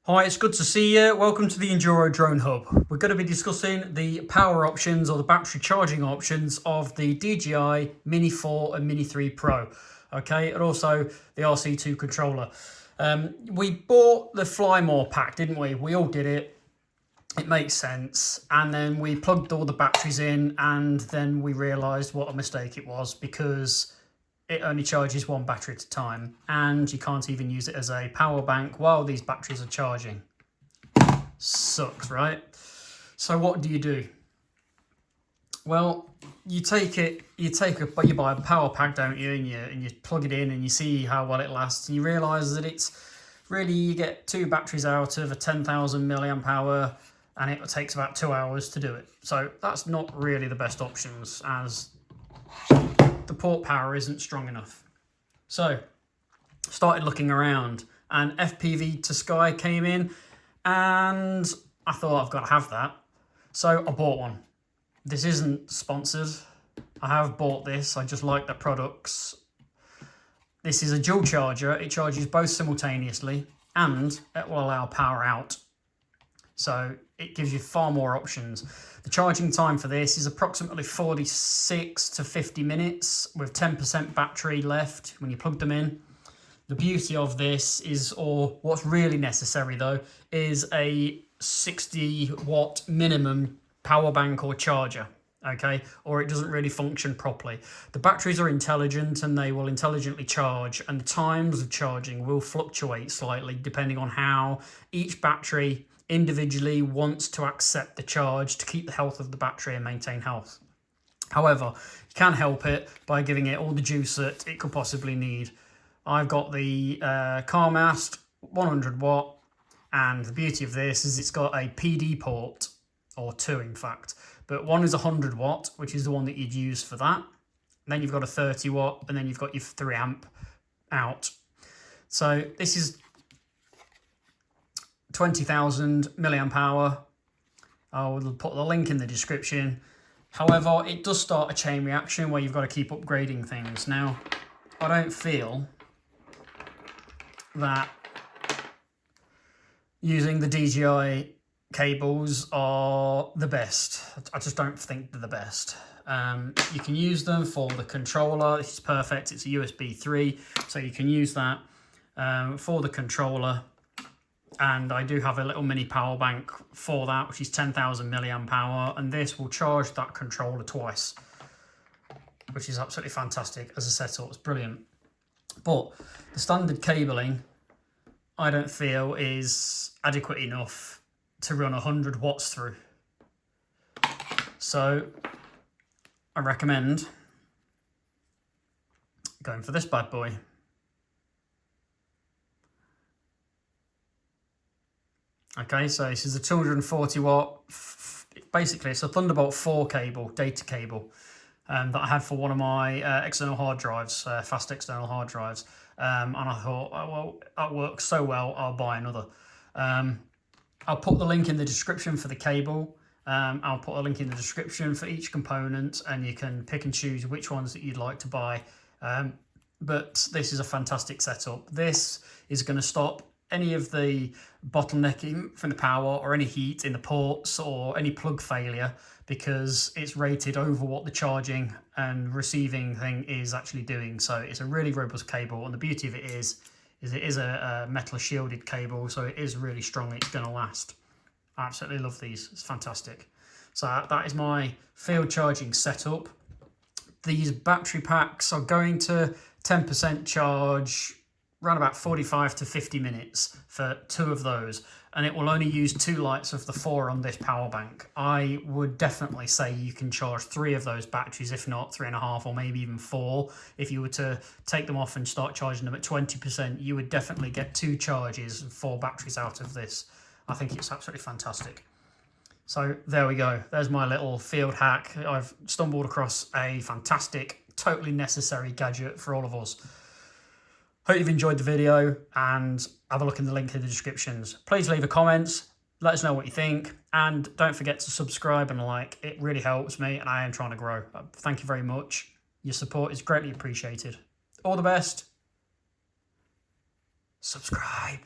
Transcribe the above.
Hi, it's good to see you. Welcome to the Enduro Drone Hub. We're going to be discussing the power options or the battery charging options of the DJI Mini 4 and Mini 3 Pro. Okay, and also the RC2 controller. We bought the Fly More pack, didn't we? We all did it. It makes sense. And then we plugged all the batteries in, and then we realised what a mistake it was because it only charges one battery at a time, and you can't even use it as a power bank while these batteries are charging. Sucks, right? So what do? Well, you buy a power pack, don't you, and you plug it in and you see how well it lasts, and you realise that it's really, you get two batteries out of a 10,000 milliamp hour, and it takes about 2 hours to do it. So that's not really the best options, as the port power isn't strong enough. So started looking around, and FPV to Sky came in, and I thought, I've got to have that. So I bought one. This isn't sponsored. I have bought this. I just like the products. This is a dual charger. It charges both simultaneously, and it will allow power out. So it gives you far more options. The charging time for this is approximately 46 to 50 minutes with 10% battery left when you plug them in. The beauty of this is, or what's really necessary though, is a 60 watt minimum power bank or charger, okay? Or it doesn't really function properly. The batteries are intelligent and they will intelligently charge, and the times of charging will fluctuate slightly depending on how each battery individually wants to accept the charge to keep the health of the battery and maintain health. However, you can help it by giving it all the juice that it could possibly need. I've got the CarMast 100 watt, and the beauty of this is it's got a PD port, or two in fact, but one is 100 watt, which is the one that you'd use for that. Then you've got a 30 watt, and then you've got your 3 amp out. So this is 20,000 milliamp hour. I will put the link in the description. However, it does start a chain reaction where you've got to keep upgrading things. Now, I don't feel that using the DJI cables are the best. I just don't think they're the best. You can use them for the controller. This is perfect. It's a USB 3, so you can use that for the controller. And I do have a little mini power bank for that, which is 10,000 milliamp hour, and this will charge that controller twice, which is absolutely fantastic as a setup. It's brilliant. But the standard cabling, I don't feel is adequate enough to run 100 watts through. So I recommend going for this bad boy. Okay, so this is a 240 watt, basically it's a Thunderbolt 4 cable, data cable, that I had for one of my external hard drives, fast external hard drives. And I thought, oh, well, that works so well, I'll buy another. I'll put the link in the description for the cable. I'll put a link in the description for each component, and you can pick and choose which ones that you'd like to buy. But this is a fantastic setup. This is going to stop any of the bottlenecking from the power or any heat in the ports or any plug failure, because it's rated over what the charging and receiving thing is actually doing. So it's a really robust cable, and the beauty of it is it is a metal shielded cable, so it is really strong. It's going to last. I absolutely love these. It's fantastic. So that is my field charging setup. These battery packs are going to 10% charge around about 45 to 50 minutes for 2 of those, and it will only use 2 lights of the 4 on this power bank. I would definitely say you can charge 3 of those batteries, if not 3.5 or maybe even 4. If you were to take them off and start charging them at 20%, you would definitely get 2 charges and 4 batteries out of this. I think it's absolutely fantastic. So there we go. There's my little field hack. I've stumbled across a fantastic, totally necessary gadget for all of us. Hope you've enjoyed the video, and have a look in the link in the descriptions. Please leave a comment, let us know what you think, and don't forget to subscribe and like. It really helps me, and I am trying to grow. Thank you very much. Your support is greatly appreciated. All the best. Subscribe.